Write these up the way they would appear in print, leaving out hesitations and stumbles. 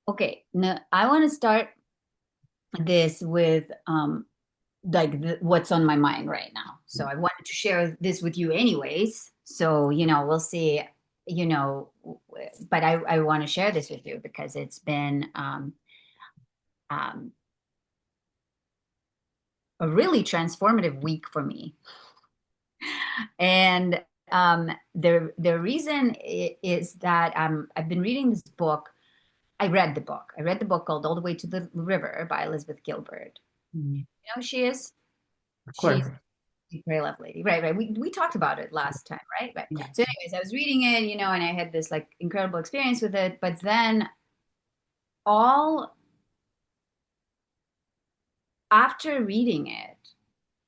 Okay, now I want to start this with what's on my mind right now. So I wanted to share this with you anyways. So, we'll see, you know, but I want to share this with you because it's been um, a really transformative week for me. And the reason is that I've been reading this book. I read the book. I read the book called All the Way to the River by Elizabeth Gilbert. Mm, You know who she is? of She's course. a very lovely lady. Right, right. We talked about it last time, right? Right. Yeah. So, anyways, I was reading it, and I had this like incredible experience with it. But then all after reading it,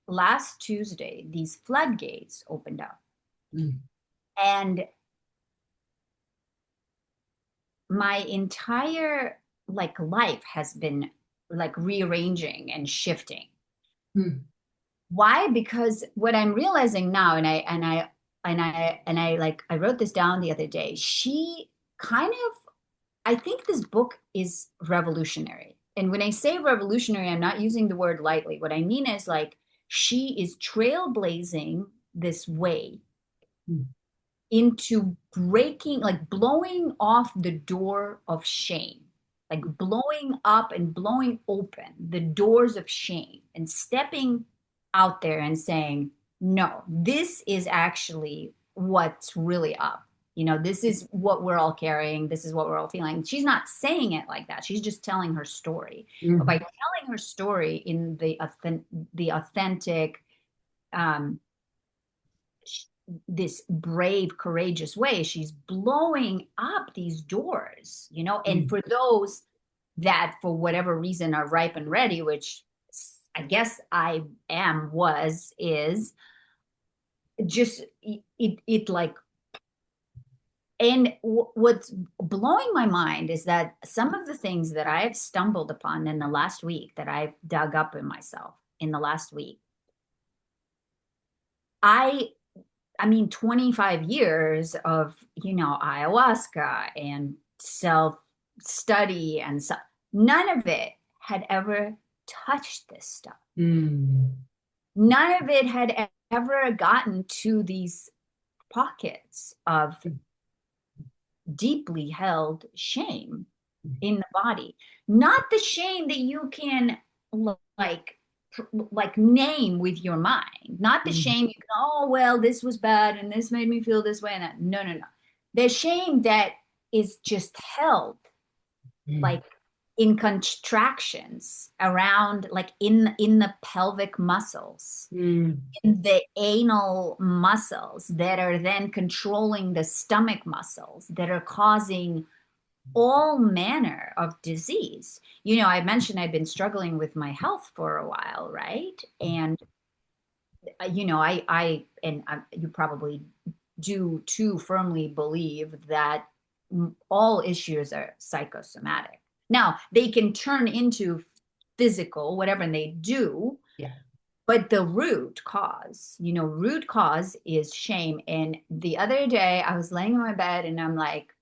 last Tuesday, these floodgates opened up. Mm, And my entire like life has been like rearranging and shifting. mm, Why? Because what I'm realizing now, and I like I wrote this down the other day. She kind of, I think this book is revolutionary. And when I say revolutionary, I'm not using the word lightly. What I mean is like she is trailblazing this way mm, into breaking, like blowing off the door of shame, like blowing up and blowing open the doors of shame and stepping out there and saying, no, this is actually what's really up. This is what we're all carrying. This is what we're all feeling. She's not saying it like that. She's just telling her story. But by mm, telling her story in the authentic, um, this brave, courageous way, she's blowing up these doors. And mm, for those that, for whatever reason, are ripe and ready, which I guess I am, is just it like, and what's blowing my mind is that some of the things that I've stumbled upon in the last week, that I've dug up in myself in the last week, I I mean, 25 years of, ayahuasca and self study and so none of it had ever touched this stuff. mm, None of it had ever gotten to these pockets of deeply held shame in the body. Not the shame that you can like name with your mind. Not the mm, shame you can, oh well, this was bad and this made me feel this way and that. No, no, no. The shame that is just held mm, like in contractions around, like in the pelvic muscles, mm, in the anal muscles that are then controlling the stomach muscles that are causing all manner of disease. I mentioned I've been struggling with my health for a while, right? And you probably do too firmly believe that all issues are psychosomatic. Now, they can turn into physical, whatever, and they do, yeah. but the root cause is shame. And the other day I was laying in my bed and I'm like,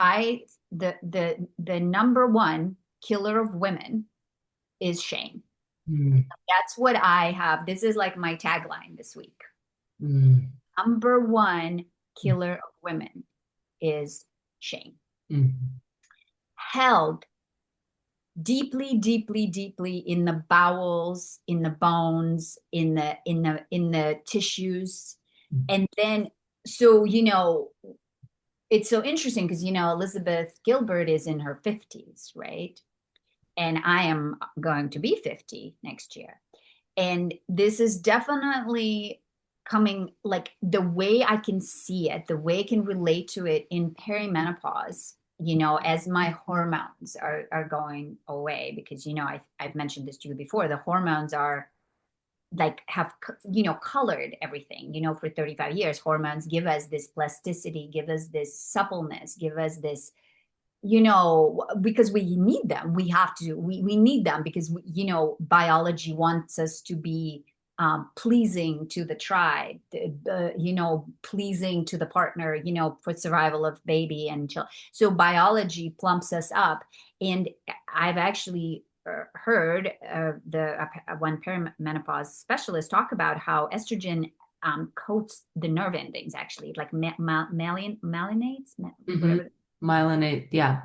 I the number one killer of women is shame. Mm, That's what I have. This is like my tagline this week. mm, Number one killer of women is shame. mm, Held deeply, deeply, deeply in the bowels, in the bones, in the tissues. mm, And then, so, it's so interesting because, Elizabeth Gilbert is in her 50s, right? And I am going to be 50 next year. And this is definitely coming, like the way I can see it, the way I can relate to it in perimenopause, as my hormones are going away. Because, I've mentioned this to you before, the hormones are like have colored everything, for 35 years. Hormones give us this plasticity, give us this suppleness, give us this, because we need them. We have to, we need them because, biology wants us to be pleasing to the tribe, pleasing to the partner, for survival of baby and child. So biology plumps us up. And I've actually heard one perimenopause specialist talk about how estrogen coats the nerve endings, actually, like myelinates, Mm-hmm. whatever. Myelinate, yeah.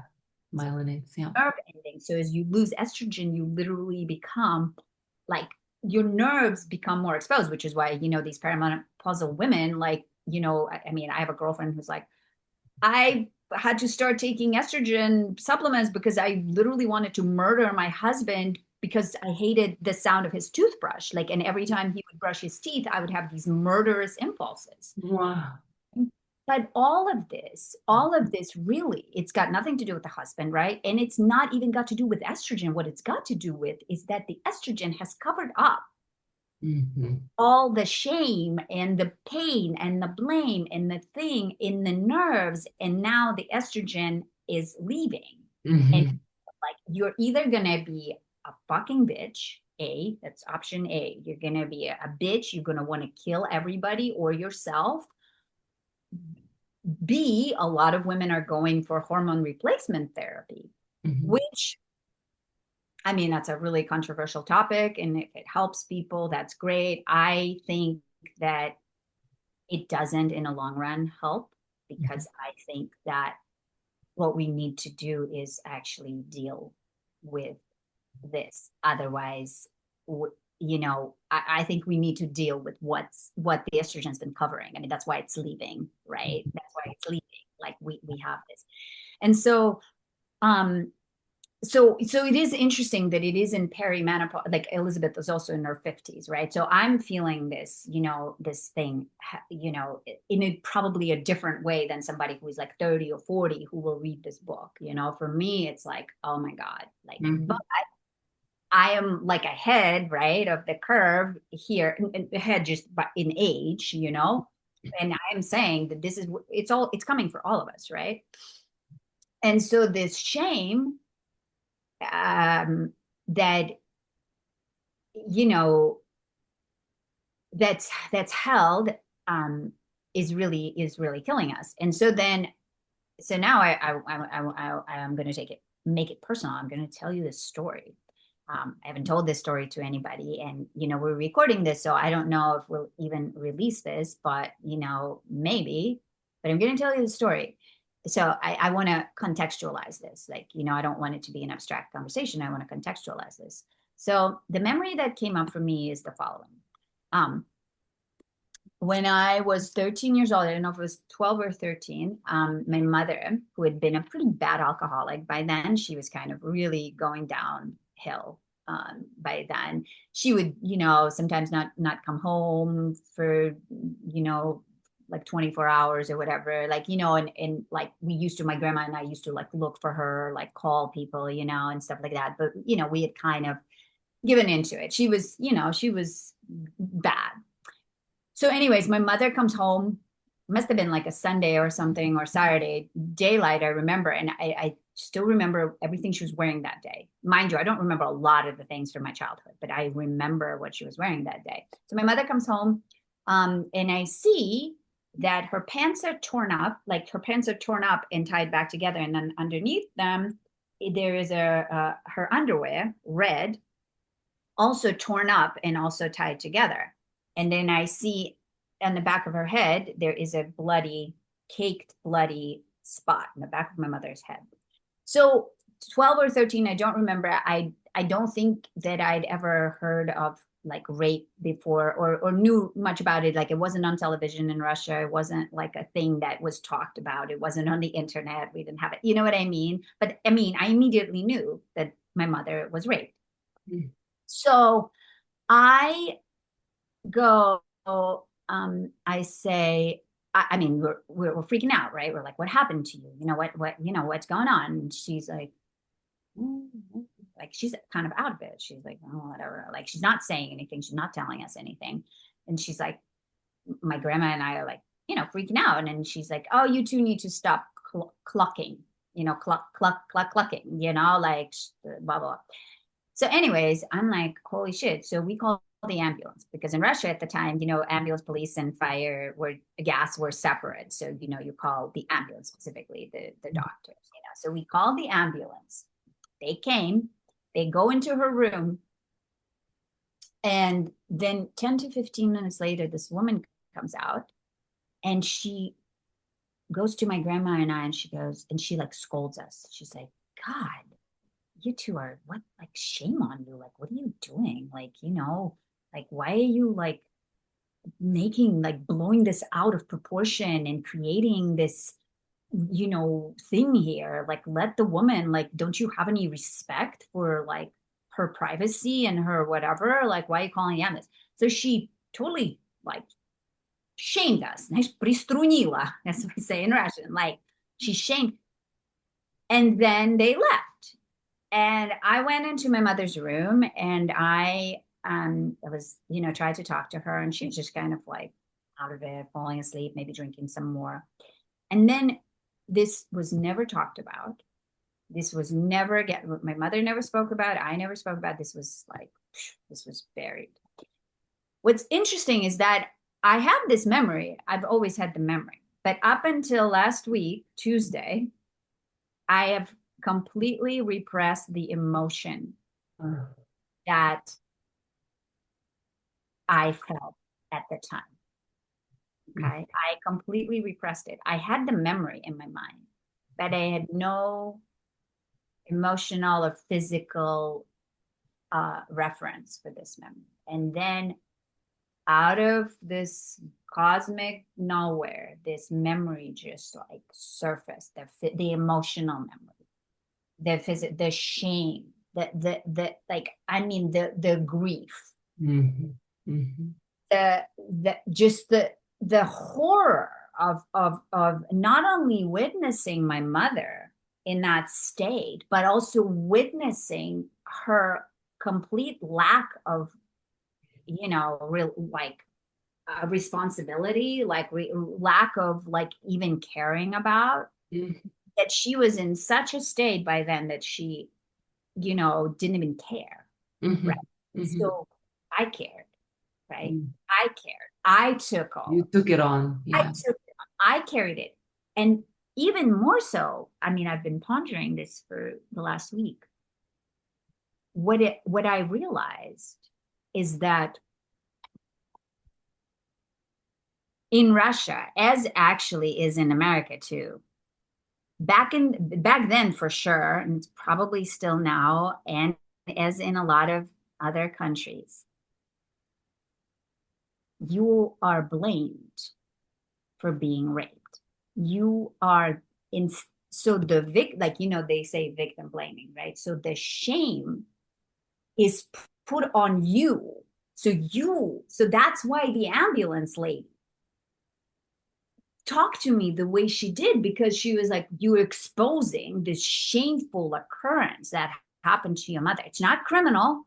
So Myelinates, yeah. nerve endings. So as you lose estrogen, you literally become like your nerves become more exposed, which is why, these perimenopausal women, like, I mean, I have a girlfriend who's like, I had to start taking estrogen supplements because I literally wanted to murder my husband because I hated the sound of his toothbrush. Like, and every time he would brush his teeth, I would have these murderous impulses. Wow. But all of this really, it's got nothing to do with the husband, right? And it's not even got to do with estrogen. What it's got to do with is that the estrogen has covered up Mm-hmm. all the shame and the pain and the blame and the thing in the nerves. And now the estrogen is leaving. And Mm-hmm. like, you're either going to be a fucking bitch. That's option A. You're going to be a bitch. You're going to want to kill everybody or yourself. B, a lot of women are going for hormone replacement therapy, Mm-hmm. which, I mean, that's a really controversial topic. And if it helps people, that's great. I think that it doesn't in the long run help, because I think that what we need to do is actually deal with this. Otherwise, I think we need to deal with what the estrogen's been covering. I mean, that's why it's leaving, right? That's why it's leaving. Like, we have this. And um, so it is interesting that it is in perimenopause. Like, Elizabeth was also in her 50s, right? So I'm feeling this, this thing, in probably a different way than somebody who is like 30 or 40 who will read this book. For me, it's like, oh my God, like, Mm-hmm. but I am like ahead, right, of the curve here, ahead just by in age, and I am saying that it's coming for all of us, right? And so this shame, that, you know that's held, um is really killing us. And so now I'm going to make it personal. I'm going to tell you this story. I haven't told this story to anybody, and we're recording this, so I don't know if we'll even release this, but maybe. But I'm going to tell you the story. So I want to contextualize this. Like, I don't want it to be an abstract conversation. I want to contextualize this. So the memory that came up for me is the following. Um, when I was 13 years old, I don't know if it was 12 or 13, my mother, who had been a pretty bad alcoholic by then, she was kind of really going downhill. By then, she would, sometimes not come home for, like 24 hours or whatever. Like, and like we used to, my grandma and I used to like look for her, like call people, and stuff like that. But, we had kind of given into it. She was bad. So, anyways, my mother comes home. Must have been like a Sunday or something, or Saturday, daylight, I remember. And I still remember everything she was wearing that day. Mind you, I don't remember a lot of the things from my childhood, but I remember what she was wearing that day. So my mother comes home, and I see that her pants are torn up, like her pants are torn up and tied back together. And then underneath them, there is her underwear, red, also torn up and also tied together. And then I see on the back of her head, there is a caked, bloody spot in the back of my mother's head. So 12 or 13, I don't remember. I don't think that I'd ever heard of like rape before, or knew much about it. Like, it wasn't on television in Russia. It wasn't like a thing that was talked about. It wasn't on the internet. We didn't have it. You know what I mean? But I mean, I immediately knew that my mother was raped. So I go, I say, I mean, we're freaking out, right? We're like, what happened to you? What's going on? And she's like, "Mm." Like, she's kind of out of it. She's like, oh, whatever. Like, she's not saying anything. She's not telling us anything. And she's like, my grandma and I are like, freaking out. And then she's like, oh, you two need to stop clucking, clucking, like blah, blah. So anyways, I'm like, holy shit. So we call the ambulance, because in Russia at the time, ambulance, police, and fire were gas were separate. So, you call the ambulance, specifically the doctors, So we called the ambulance. They came, they go into her room, and then 10 to 15 minutes later, this woman comes out, and she goes to my grandma and I, and she goes, and she like scolds us. She's like, God, you two are what, like, shame on you. Like, what are you doing? Like, like, why are you like blowing this out of proportion and creating this, thing here? Like, let the woman, like, don't you have any respect for like her privacy and her whatever? Like, why are you calling the this? So she totally like shamed us. Приструнила, as we say in Russian. Like, she shamed. And then they left. And I went into my mother's room, and I was, tried to talk to her, and she was just kind of like out of it, falling asleep, maybe drinking some more. And then this was never talked about. This was never again. My mother never spoke about it. I never spoke about it. This was like, this was buried. What's interesting is that I have this memory. I've always had the memory. But up until last week, Tuesday, I have completely repressed the emotion that I felt at the time. Okay. I completely repressed it. I had the memory in my mind, but I had no emotional or physical reference for this memory. And then out of this cosmic nowhere, this memory just like surfaced, the emotional memory, the shame, the like, I mean, the grief, the horror of not only witnessing my mother in that state, but also witnessing her complete lack of, real like responsibility, like lack of like even caring about, that she was in such a state by then that she, didn't even care. Right. So I cared, right? I cared. I took all. You took it on. I Yeah. took it on. I carried it. And even more so, I mean, I've been pondering this for the last week. What I realized is that in Russia, as actually is in America too, back then for sure, and it's probably still now, and as in a lot of other countries, you are blamed for being raped. You are in, so the like, they say victim blaming, right? So the shame is put on you. So that's why the ambulance lady talked to me the way she did, because she was like, you're exposing this shameful occurrence that happened to your mother. It's not criminal.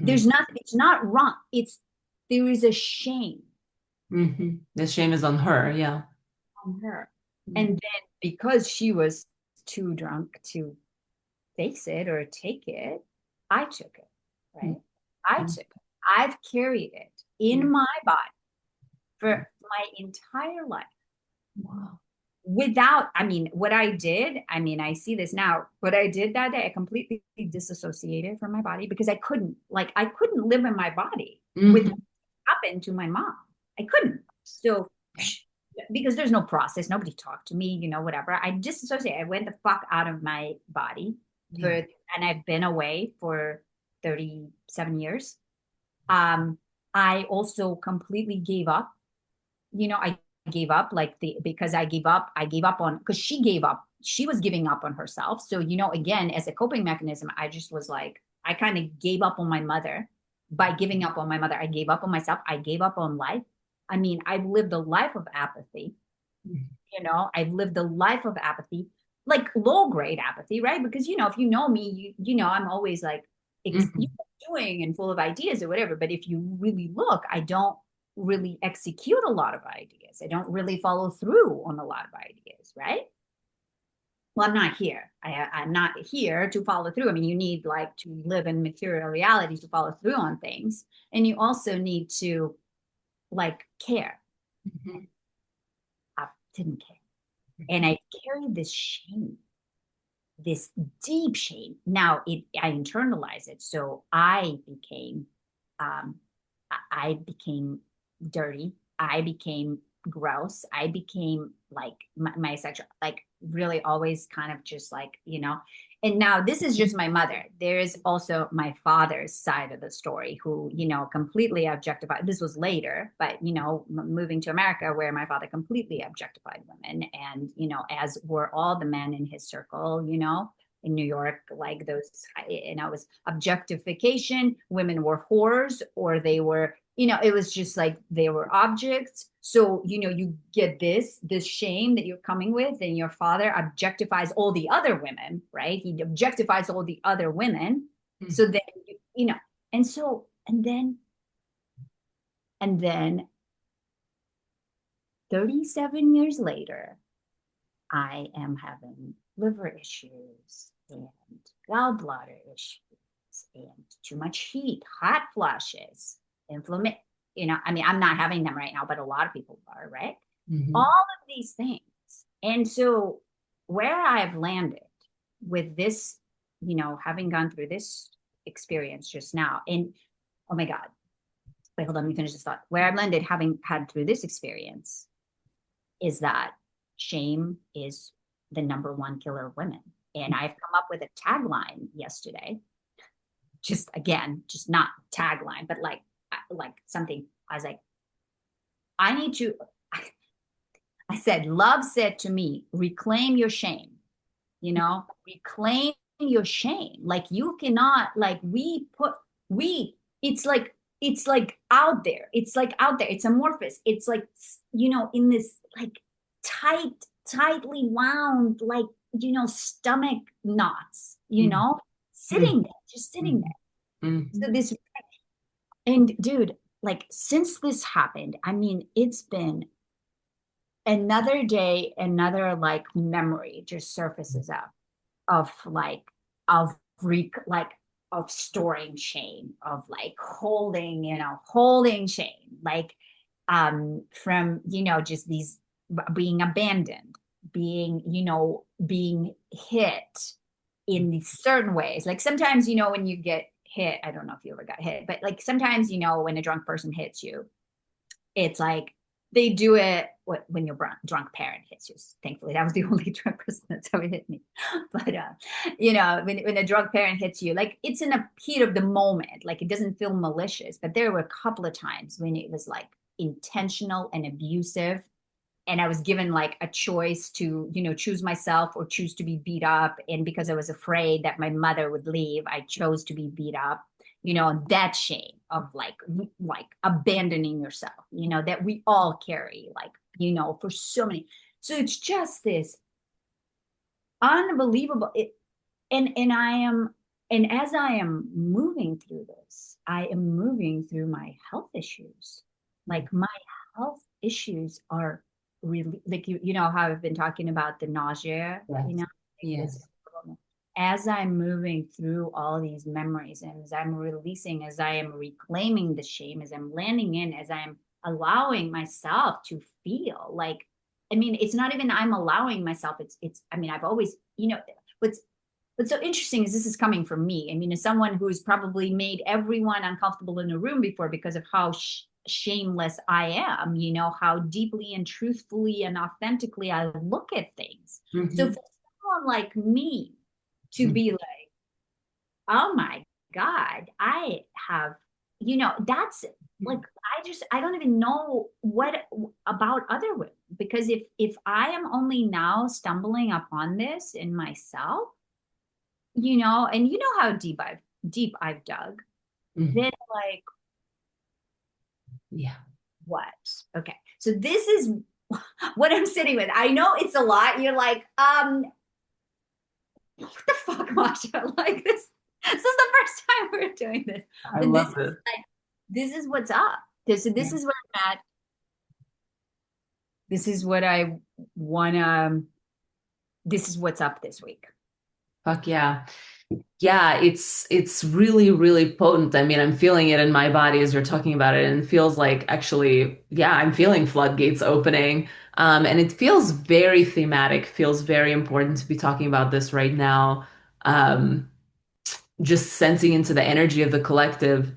It's not wrong. There is a shame. The shame is on her. Yeah. On her. And then because she was too drunk to face it or take it, I took it, right? I took it. I've carried it in my body for my entire life. Wow. I mean, what I did, I mean, I see this now. What I did that day, I completely disassociated from my body, because I couldn't live in my body with what happened to my mom. I couldn't. So, because there's no process, nobody talked to me, whatever. I disassociated. I went the fuck out of my body and I've been away for 37 years. I also completely gave up. I gave up because I gave up on, because she gave up. She was giving up on herself. So, again, as a coping mechanism, I just was like, I kind of gave up on my mother. By giving up on my mother, I gave up on myself. I gave up on life. I mean, I've lived a life of apathy. I've lived a life of apathy, like low grade apathy, right? Because, if you know me, I'm always like doing and full of ideas or whatever. But if you really look, I don't really execute a lot of ideas. I don't really follow through on a lot of ideas, right? well, I'm not here. I'm not here to follow through. I mean, you need like to live in material reality to follow through on things. And you also need to like care. Mhm. I didn't care. And I carried this shame, this deep shame. Now I internalized it. So um, I became dirty. I became gross. I became like my sexual, like really always kind of just like, and now this is just my mother. There is also my father's side of the story who, completely objectified. This was later, but, moving to America where my father completely objectified women. And, as were all the men in his circle, in New York, like those, it was objectification. Women were whores, or they were, it was just like they were objects. So, you get this shame that you're coming with, and your father objectifies all the other women, right? He objectifies all the other women. So then, and so, and then 37 years later, I am having liver issues and gallbladder issues and too much heat, hot flushes, inflammation. I mean, I'm not having them right now, but a lot of people are, right? All Mhm. of these things. And so, where I've landed with this, having gone through this experience just now, and oh my God, wait, hold on, let me finish this thought. Where I've landed having had through this experience is that shame is the number one killer of women. And I've come up with a tagline yesterday, just again, just not tagline, but like something. I was like, I need to. I said, love said to me, reclaim your shame. Reclaim your shame. Like you cannot. Like we. It's like out there. It's like out there. It's amorphous. It's like in this like tightly wound like stomach knots. Sitting there, just sitting Mhm. there. So Mhm. this and dude, like since this happened, I mean, it's been another day, another like memory just surfaces up of like of like of storing shame, of like holding shame, like from just these being abandoned, being hit in these certain ways. Like sometimes when you get hit, I don't know if you ever got hit, but like sometimes when a drunk person hits you, it's like they do it when your drunk parent hits you. Thankfully, that was the only drunk person that's ever hit me. But when a drunk parent hits you, like it's in a heat of the moment, like it doesn't feel malicious. But there were a couple of times when it was like intentional and abusive, and I was given like a choice to choose myself or choose to be beat up. And because I was afraid that my mother would leave, I chose to be beat up. That shame of like abandoning yourself, that we all carry, like for so many. So it's just this unbelievable and I am, and as I am moving through this, I am moving through my health issues. Like my health issues are really like how I've been talking about the nausea, Yes. like this. Yes. As I'm moving through all these memories, and as I'm releasing, as I am reclaiming the shame, as I'm landing in, as I'm allowing myself to feel like, I mean, it's not even I'm allowing myself, it's I mean, I've always, what's what's so interesting is this is coming from me. I mean, as someone who's probably made everyone uncomfortable in a room before because of how shameless I am, how deeply and truthfully and authentically I look at things. So for Mhm. someone like me to Mhm. be like, oh my God, I have, that's like, I don't even know what about other women, because if I am only now stumbling upon this in myself, and how deep I've dug, Mhm. then like Yeah. what? Okay. So this is what I'm sitting with. I know it's a lot. You're like, what the fuck, Masha? Like this is the first time we're doing this. I But this love is it. like this is what's up. This Yeah. is where I'm at. This is what I wanna. this is what's up this week. Fuck yeah. Yeah, it's really, really potent. I mean, I'm feeling it in my body as you're talking about it, and it feels like actually, yeah, I'm feeling floodgates opening. And it feels very thematic, feels very important to be talking about this right now. Um, just sensing into the energy of the collective.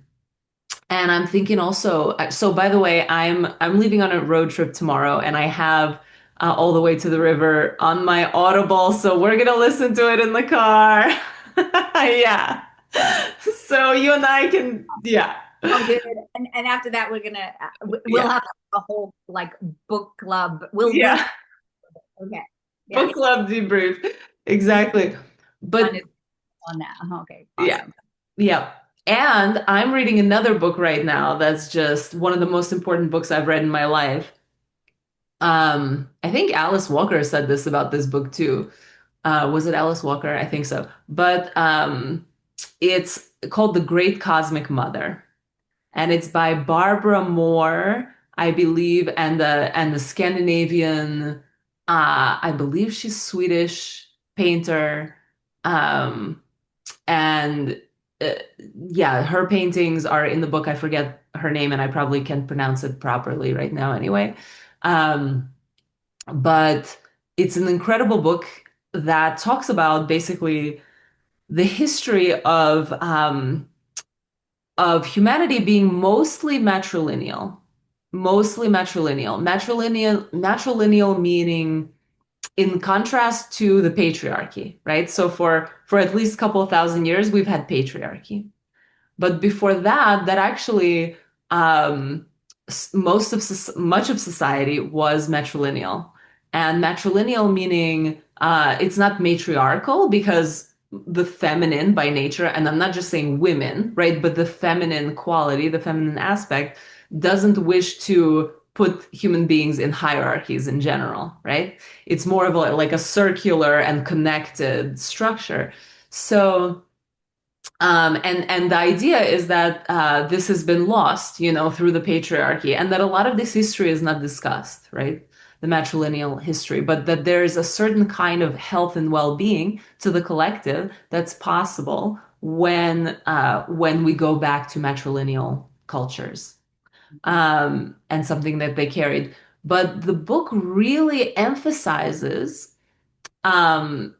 And I'm thinking also, so by the way, I'm leaving on a road trip tomorrow, and I have all the way to the river on my Audible, so we're gonna listen to it in the car. Yeah. So you and I can, yeah, Oh, dude. And after that, we're gonna we'll yeah, have a whole like book club. We'll yeah. okay. Book Yes. club debrief. Exactly. On But it on that. Okay, yeah, awesome. yeah. And I'm reading another book right now that's just one of the most important books I've read in my life. I think Alice Walker said this about this book too. Was it Alice Walker? I think so. But it's called The Great Cosmic Mother, and it's by Barbara Moore, I believe, and the Scandinavian, I believe she's Swedish painter, um, and uh, yeah, her paintings are in the book. I forget her name, and I probably can't pronounce it properly right now anyway. Um, but it's an incredible book that talks about basically the history of humanity being mostly matrilineal meaning in contrast to the patriarchy, right? So for at least a couple of thousand years, we've had patriarchy. But before that, that actually much of society was matrilineal, and matrilineal meaning it's not matriarchal because the feminine by nature, and I'm not just saying women, right? But the feminine quality, the feminine aspect, doesn't wish to put human beings in hierarchies in general, right? It's more of like a circular and connected structure. So and the idea is that this has been lost, through the patriarchy, and that a lot of this history is not discussed, right? The matrilineal history, but that there is a certain kind of health and well-being to the collective that's possible when we go back to matrilineal cultures, and something that they carried. But the book really emphasizes um,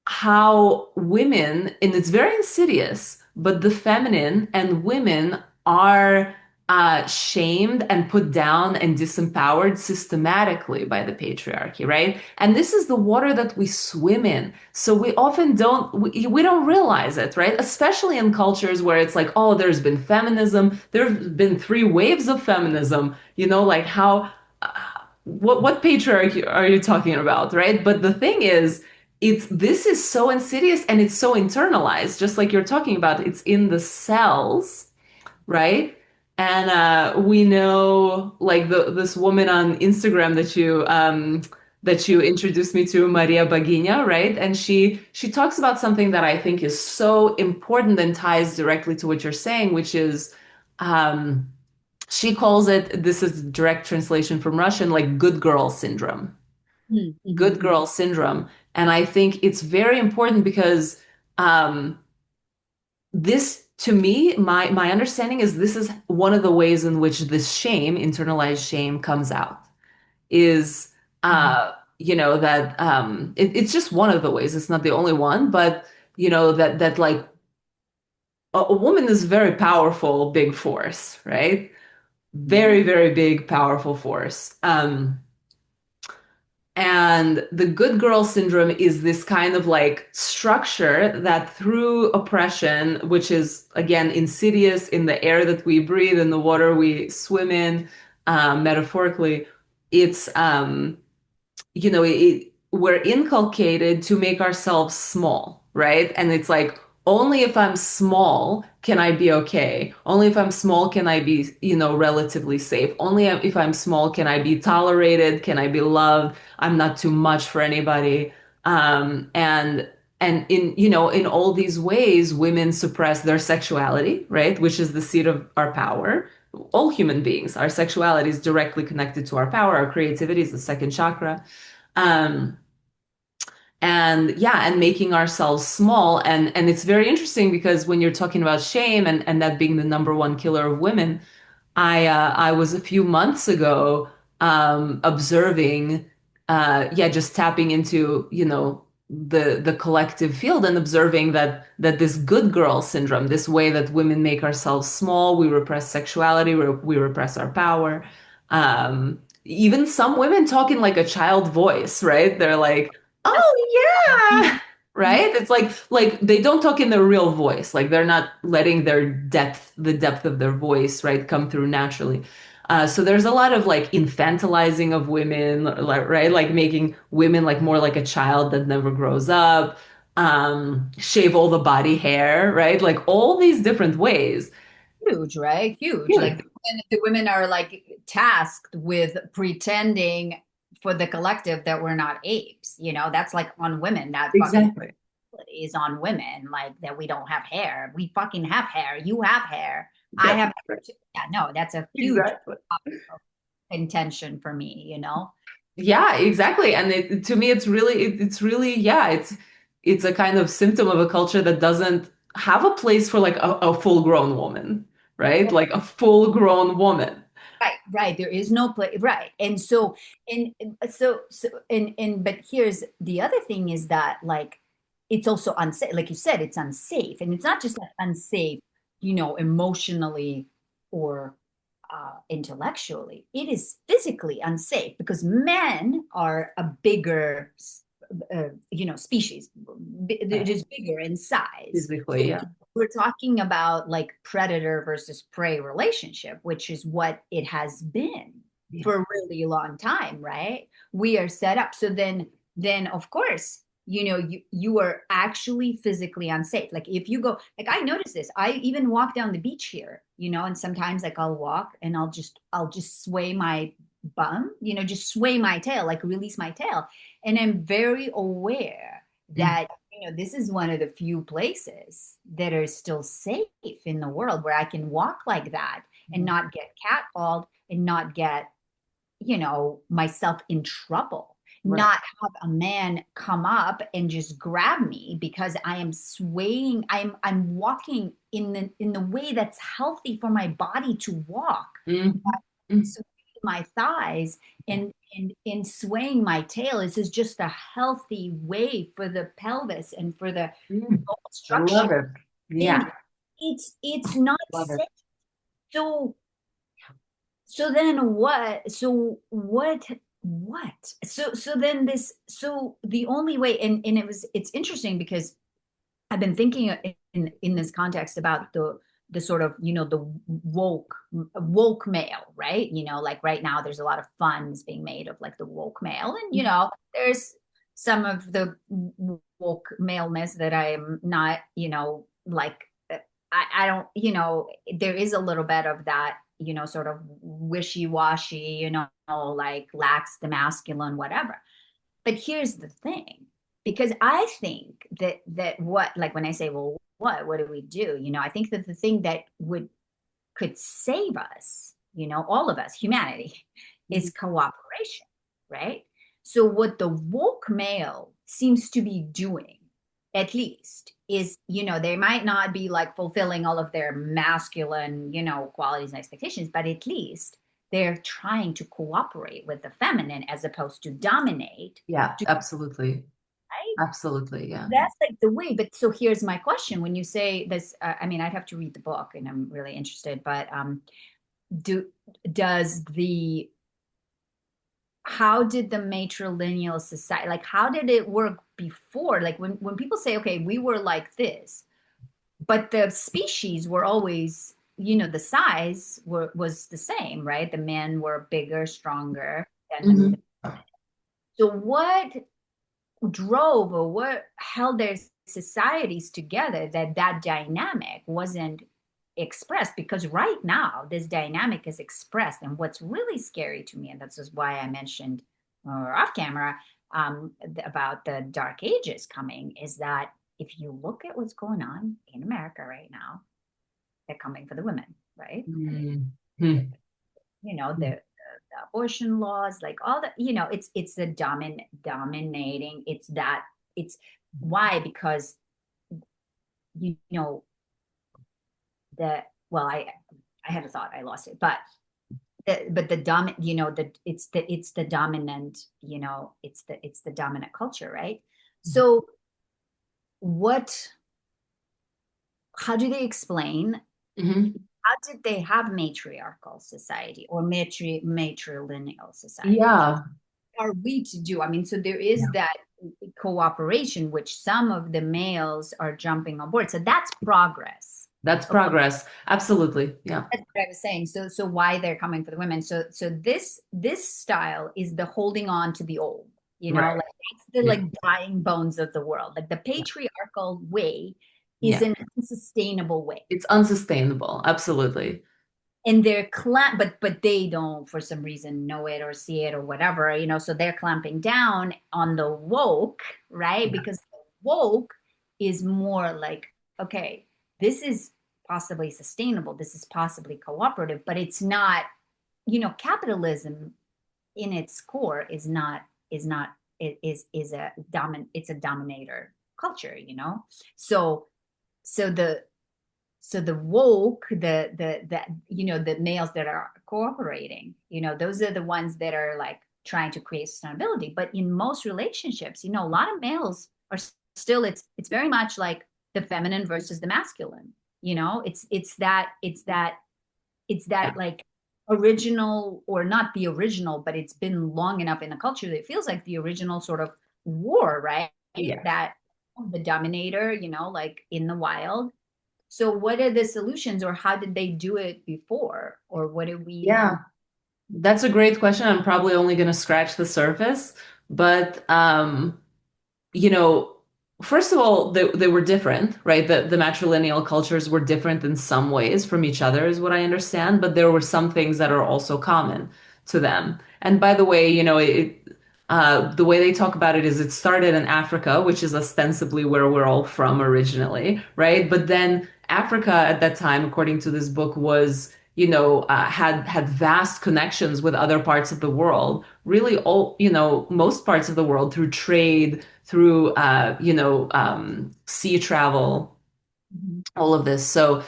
how women, and it's very insidious, but the feminine and women are shamed and put down and disempowered systematically by the patriarchy, right? And this is the water that we swim in. So we often we don't realize it, right? Especially in cultures where it's like, oh, there's been feminism, there've been three waves of feminism, like how, what patriarchy are you talking about, right? But the thing is, this is so insidious and it's so internalized, just like you're talking about. It's in the cells, right? And we know, like this woman on Instagram that you introduced me to, Maria Bagina, right? And she talks about something that I think is so important and ties directly to what you're saying, which is um, she calls it, this is direct translation from Russian, like good girl syndrome. Mm-hmm. Good girl syndrome. And I think it's very important because um, this, to me, my understanding is this is one of the ways in which this shame, internalized shame, comes out. Is that it's just one of the ways. It's not the only one, but that like a woman is a very powerful, big force, right? Very, very big, powerful force. And the good girl syndrome is this kind of like structure that through oppression, which is again insidious in the air that we breathe, in the water we swim in, metaphorically, it's we're inculcated to make ourselves small, right? And it's like, only if I'm small can I be okay. Only if I'm small can I be, relatively safe. Only if I'm small can I be tolerated, can I be loved. I'm not too much for anybody. And in all these ways, women suppress their sexuality, right? Which is the seat of our power. All human beings, our sexuality is directly connected to our power. Our creativity is the second chakra. Um, And yeah, and making ourselves small. And it's very interesting because when you're talking about shame and that being the number one killer of women, I was a few months ago observing yeah, just tapping into, the collective field and observing that this good girl syndrome, this way that women make ourselves small, we repress sexuality, we repress our power. Even some women talk in like a child voice, right? They're like, Yes. "Oh yeah." Right? It's like they don't talk in their real voice. Like they're not letting the depth of their voice, right, come through naturally. So there's a lot of like infantilizing of women, like, right? Like making women like more like a child that never grows up, shave all the body hair, right? Like all these different ways. Huge, right? Huge. Yeah, Like the women are like tasked with pretending for the collective that we're not apes. That's like on women. That fucking exactly. is on women, like that we don't have hair. We fucking have hair. You have hair. I Yeah, have hair too. Yeah, no, that's a huge exactly. intention for me. Yeah, exactly. And to me, it's really, yeah, it's a kind of symptom of a culture that doesn't have a place for like a full-grown woman, right? Like a full-grown woman. Right, right. There is no play, right. But here's the other thing is that like it's also unsafe. Like you said, it's unsafe. And it's not just like unsafe, emotionally or intellectually. It is physically unsafe because men are a bigger species. It is bigger in size. Physically, So yeah. we're talking about like predator versus prey relationship, which is what it has been Yeah. for a really long time, right? We are set up. So then of course, you are actually physically unsafe. Like if you go, like I notice this, I even walk down the beach here, and sometimes like I'll walk and I'll just sway my bum, just sway my tail, like release my tail. And I'm very aware Mm. that this is one of the few places that are still safe in the world where I can walk like that and not get catcalled and not get, myself in trouble, Right. not have a man come up and just grab me because I am swaying, I'm walking in the way that's healthy for my body to walk, Mhm. Mhm. swaying my thighs and in swaying my tail. This is just a healthy way for the pelvis and for the Mm. bone I structure. love it. And Yeah, it's not love it. safe. So so then what? So what? So then the only way, and it's interesting because I've been thinking in this context about the sort of the woke male, right? Like right now there's a lot of funds being made of like the woke male, and there's some of the woke maleness that I am not, like I don't, there is a little bit of that, sort of wishy-washy, like lacks the masculine, whatever. But here's the thing, because I think that what, like when I say, well, what do we do? I think that the thing that could save us, all of us, humanity, is cooperation, right? So what the woke male seems to be doing, at least, is, they might not be like fulfilling all of their masculine, qualities and expectations, but at least they're trying to cooperate with the feminine as opposed to dominate, Yeah, to, absolutely. right? Absolutely. Yeah. That's like the way. But so here's my question: when you say this, I mean, I'd have to read the book, and I'm really interested. But do does the how did the matrilineal society, like how did it work before? Like when people say, okay, we were like this, but the species were always, the size was the same, right? The men were bigger, stronger than the Mhm. women. So what drove or what held their societies together that dynamic wasn't expressed? Because right now this dynamic is expressed, and what's really scary to me, and that's just why I mentioned off camera, about the dark ages coming, is that if you look at what's going on in America right now, they're coming for the women, right? Mhm. The abortion laws, like all the, it's the dominating, it's that it's why? Because you know the well, I had a thought, I lost it, but the dominant, it's the dominant, it's the dominant culture, right? So what how do they explain, Mhm. how did they have matriarchal society or matrilineal society? Yeah. Are we to do? I mean, so there is Yeah. that cooperation, which some of the males are jumping on board. So that's progress. That's Okay, progress. Absolutely. Yeah. that's what I was saying. So why they're coming for the women? So this style is the holding on to the old. Right. Like that's the Yeah. like dying bones of the world. Like the patriarchal way is Yeah. an unsustainable way. It's unsustainable. Absolutely. And they're but they don't for some reason know it or see it or whatever, so they're clamping down on the woke, right? Yeah. Because the woke is more like, okay, this is possibly sustainable, this is possibly cooperative, but it's not, capitalism in its core is not is a dominant, it's a dominator culture, so so the so the woke, the males that are cooperating, those are the ones that are like trying to create sustainability. But in most relationships, a lot of males are still, it's very much like the feminine versus the masculine. It's that like original, or not the original, but it's been long enough in the culture that it feels like the original sort of war, right? Yeah. That the dominator, like in the wild. So what are the solutions, or how did they do it before? Or what do we? Yeah. That's a great question. I'm probably only going to scratch the surface, but you know, first of all, they were different, right? The matrilineal cultures were different in some ways from each other, is what I understand, but there were some things that are also common to them. And by the way, the way they talk about it is it started in Africa, which is ostensibly where we're all from originally, right? But then Africa at that time, according to this book, was had vast connections with other parts of the world, really all, most parts of the world through trade, through sea travel, Mhm. all of this. So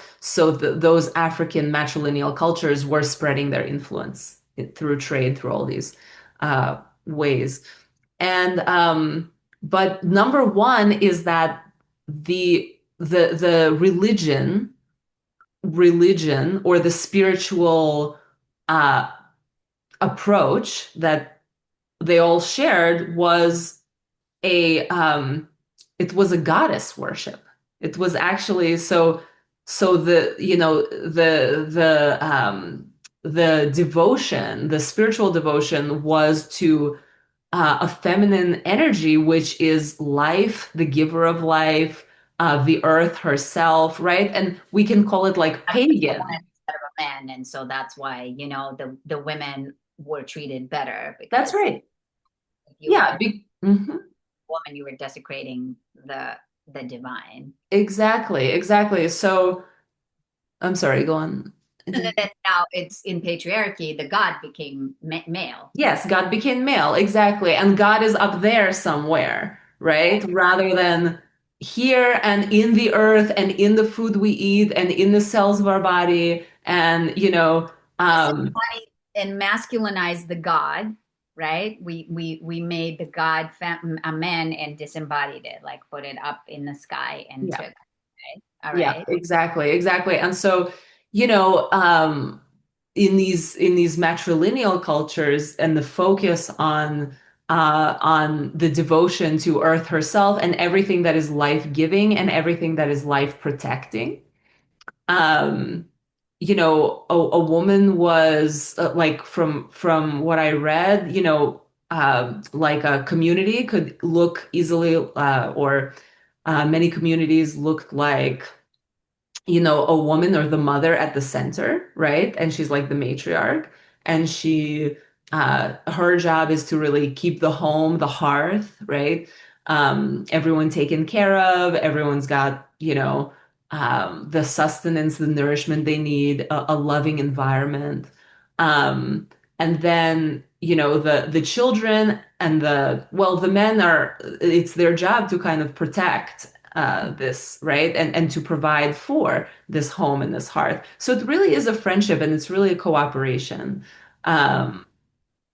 those African matrilineal cultures were spreading their influence through trade, through all these ways. And but number one is that the religion or the spiritual uh, approach that they all shared was a it was a goddess worship. It was actually so the devotion, the spiritual devotion was to a feminine energy, which is life, the giver of life, the earth herself, right? And we can call it like That's a pagan. woman instead of a man, and so that's why the women were treated better, That's because right. if you were Yeah, a woman, you were desecrating the divine. exactly, exactly. So I'm sorry, go on. And then now it's in patriarchy, the god became male. Yes, God became male, exactly. And God is up there somewhere, right? Rather than here and in the earth and in the food we eat and in the cells of our body. And, Disembodied and masculinized the god, right? We made the god a man and disembodied it, like put it up in the sky and yeah, took it. All yeah, right. exactly, exactly. And so, you know, um, in these matrilineal cultures and the focus on the devotion to Earth herself and everything that is life-giving and everything that is life-protecting. Um, a woman was like from what I read, like a community could look easily, or many communities looked like a woman or the mother at the center, right? And she's like the matriarch. And her job is to really keep the home, the hearth, right? Everyone taken care of, everyone's got, the sustenance, the nourishment they need, a loving environment. Um, and then the children and the men are, it's their job to kind of protect this, right? And to provide for this home and this hearth. So it really is a friendship and it's really a cooperation. Um,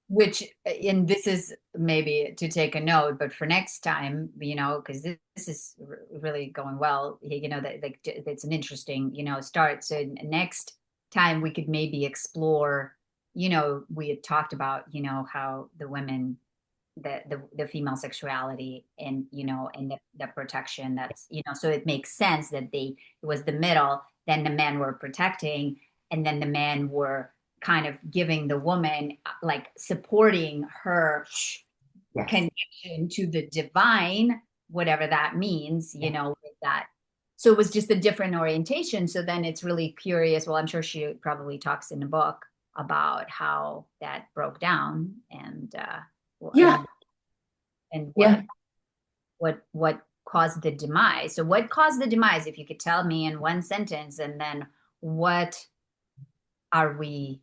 Which, and this is maybe to take a note, but for next time, because this is really going well, that like it's an interesting, start. So next time we could maybe explore, we had talked about, how the women, the female sexuality, and and the protection, that's, so it makes sense that it was the middle, then the men were protecting, and then the men were kind of giving the woman, like supporting her yes. connection to the divine, whatever that means, Yeah. with that. So it was just a different orientation. So then it's really curious. Well, I'm sure she probably talks in the book about how that broke down, Yeah. and and Yeah. what caused the demise. So what caused the demise, if you could tell me in one sentence, and then what are we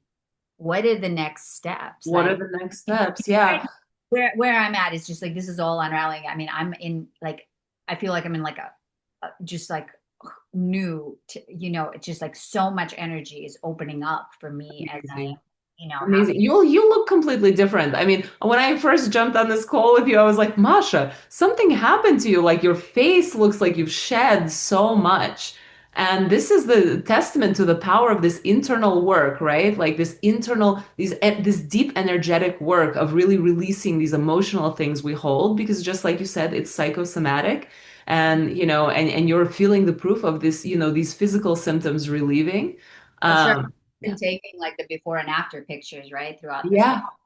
what are the next steps? What are Like, the next steps? Yeah. where I'm at is just like, this is all unraveling. I mean, I'm in like, I feel like I'm in like a just like new it's just like so much energy is opening up for me as I Amazing. having. Amazing. You look completely different. I mean, when I first jumped on this call with you, I was like, Masha, something happened to you. Like your face looks like you've shed so much. And this is the testament to the power of this internal work, right? Like this deep energetic work of really releasing these emotional things we hold, because just like you said, it's psychosomatic. And and you're feeling the proof of this, these physical symptoms relieving. For sure. Yeah. Been taking like the before and after pictures, right, throughout this Yeah. whole.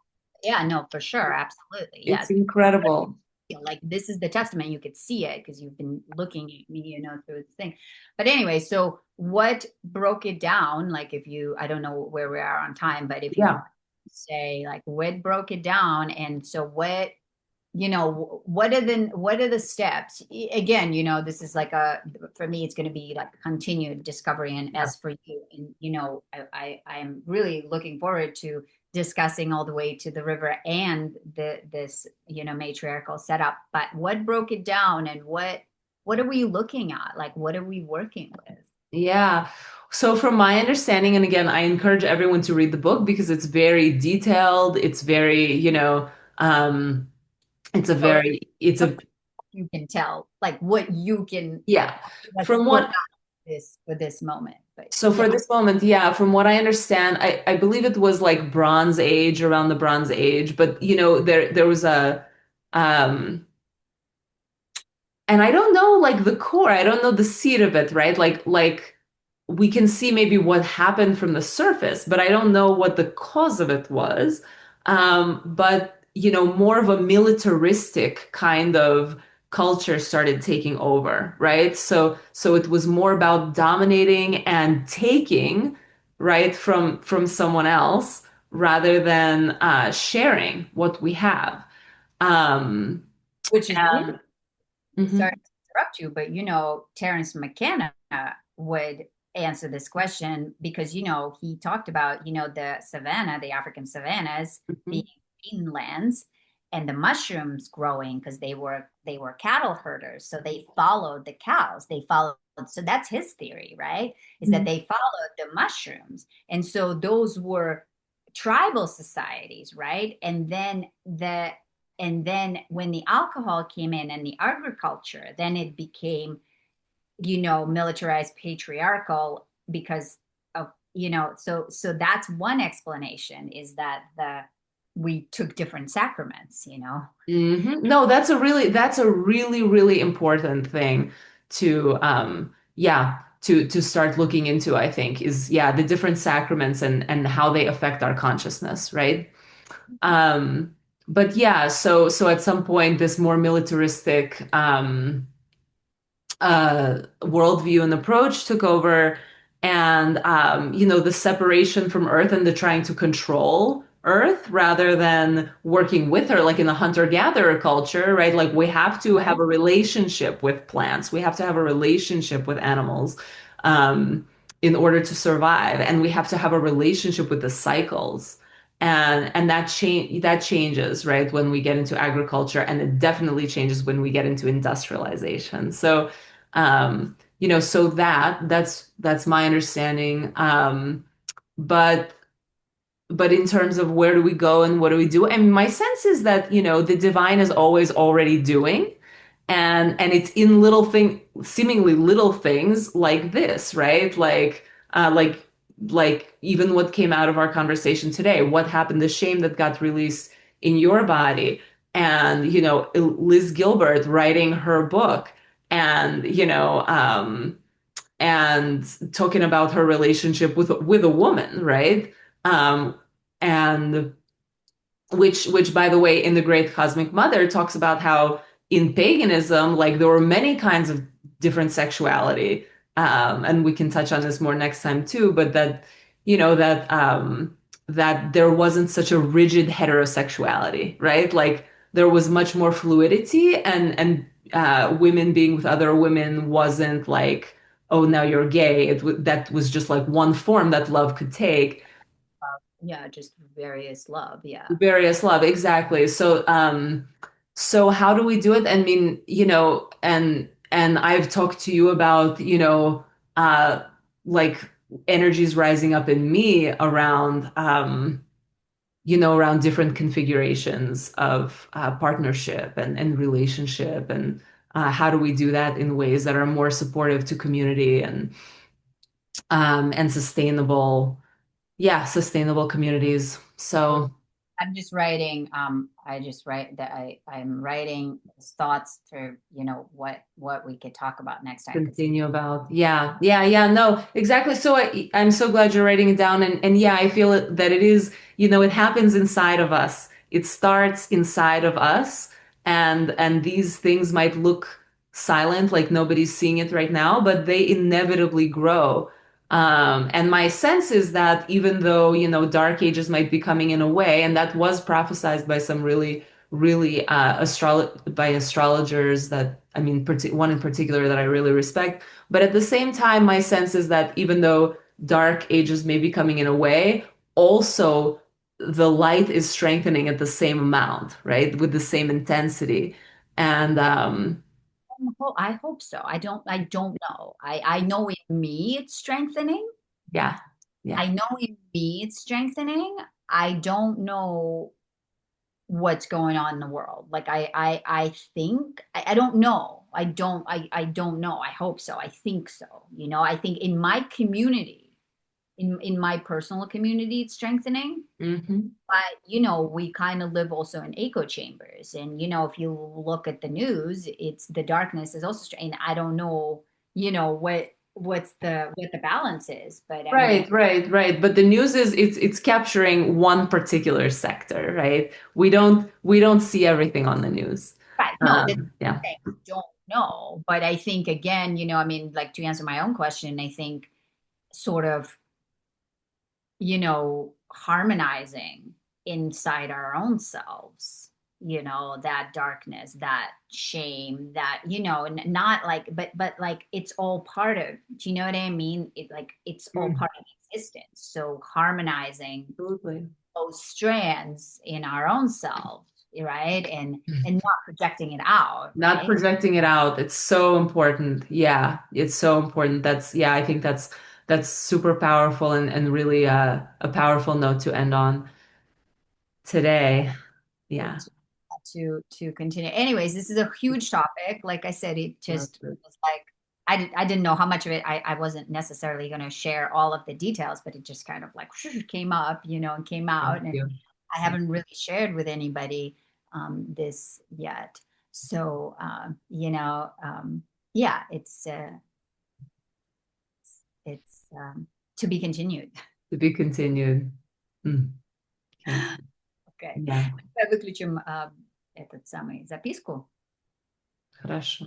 Yeah, no, for sure, absolutely, It's yes. incredible. Like this is the testament. You could see it because you've been looking at me, through the thing. But anyway, so what broke it down? Like, if you, I don't know where we are on time, but if you could Yeah. say like what broke it down, and so what are the steps? Again, this is like for me, it's going to be like a continued discovery, and Yeah. as for you, and I'm really looking forward to discussing all the way to the river and this matriarchal setup. But what broke it down, and what are we looking at? Like, what are we working with? Yeah. So from my understanding, and again, I encourage everyone to read the book because it's very detailed. It's very, um, So it's a, you can tell, like, what you can, yeah. like, From for what, that, this for this moment. But so yeah. for this moment, yeah, from what I understand, I believe it was like Bronze Age, around the Bronze Age, but there was um, and I don't know like the core, I don't know the seed of it, right? Like we can see maybe what happened from the surface, but I don't know what the cause of it was. But more of a militaristic kind of culture started taking over, right? So it was more about dominating and taking, right, from someone else rather than sharing what we have. Um, Which is really, and sorry Mhm. to interrupt you, but Terence McKenna would answer this question, because he talked about the savannah, the African savannas being Mhm. inlands, and the mushrooms growing because they were cattle herders, so they followed the cows. They followed. So that's his theory, right? Is that Mhm. they followed the mushrooms, and so those were tribal societies, right? And then when the alcohol came in and the agriculture, then it became, militarized, patriarchal, because of, so that's one explanation, is that the we took different sacraments. No, that's a really, really important thing to yeah, to start looking into, I think, is yeah, the different sacraments and how they affect our consciousness, right? Um, but yeah, so at some point this more militaristic worldview and approach took over, and the separation from Earth and the trying to control Earth rather than working with her, like in the hunter-gatherer culture, right? Like we have to have a relationship with plants, we have to have a relationship with animals, um, in order to survive, and we have to have a relationship with the cycles. And that changes, right, when we get into agriculture, and it definitely changes when we get into industrialization. So, so that's my understanding. But in terms of where do we go and what do we do? And my sense is that, the divine is always already doing, and it's in seemingly little things like this, right? Like even what came out of our conversation today, what happened, the shame that got released in your body, and Liz Gilbert writing her book, and and talking about her relationship with a woman, right? Um, and which by the way, in the Great Cosmic Mother talks about how in paganism, like there were many kinds of different sexuality. And we can touch on this more next time too, but that, that there wasn't such a rigid heterosexuality, right? Like there was much more fluidity, and women being with other women wasn't like, oh, now you're gay. That was just like one form that love could take. Yeah, just various love. Yeah. Various love, exactly. So how do we do it? I mean, and I've talked to you about, like energies rising up in me around, around different configurations of partnership and relationship, and how do we do that in ways that are more supportive to community and sustainable, yeah, sustainable communities. So. I'm just writing. I just write that I'm writing thoughts for what we could talk about next time. Because Continue about. Yeah, no, exactly. So I'm so glad you're writing it down, and yeah, I feel that it is, it happens inside of us. It starts inside of us, and these things might look silent, like nobody's seeing it right now, but they inevitably grow. And my sense is that even though, dark ages might be coming in a way, and that was prophesized by some really by astrologers that, I mean, one in particular that I really respect. But at the same time, my sense is that even though dark ages may be coming in a way, also the light is strengthening at the same amount, right? With the same intensity. And I hope so. I don't know. I know in me it's strengthening. yeah, yeah. I know in me it's strengthening. I don't know what's going on in the world. Like I think I don't know. I don't know. I hope so. I think so. I think in my community, in my personal community, it's strengthening. Hmm. But we kind of live also in echo chambers, and if you look at the news, it's the darkness is also and I don't know, what the balance is, but I mean, Right. But the news is it's capturing one particular sector, right? We don't see everything on the news. right, no, that's Yeah. the thing. I don't know, but I think again, I mean, like, to answer my own question, I think sort of, harmonizing inside our own selves, that darkness, that shame, that, not like, but like it's all part of, do you know what I mean? It's all Mm, part of existence. So harmonizing absolutely. those strands in our own selves, right? And not projecting it out, Not right? projecting it out. It's so important. Yeah, it's so important. Yeah, I think that's super powerful, and really a powerful note to end on today. Yeah. To continue. Anyways, this is a huge topic. Like I said, it just That's it. was like I didn't know how much of it I wasn't necessarily going to share all of the details, but it just kind of like came up, and came Thank out, and you. I haven't really shared with anybody this yet. So yeah, it's to be continued. To be continued. Mm, okay. Окей. Yeah. Давай выключим этот самый записку. Хорошо.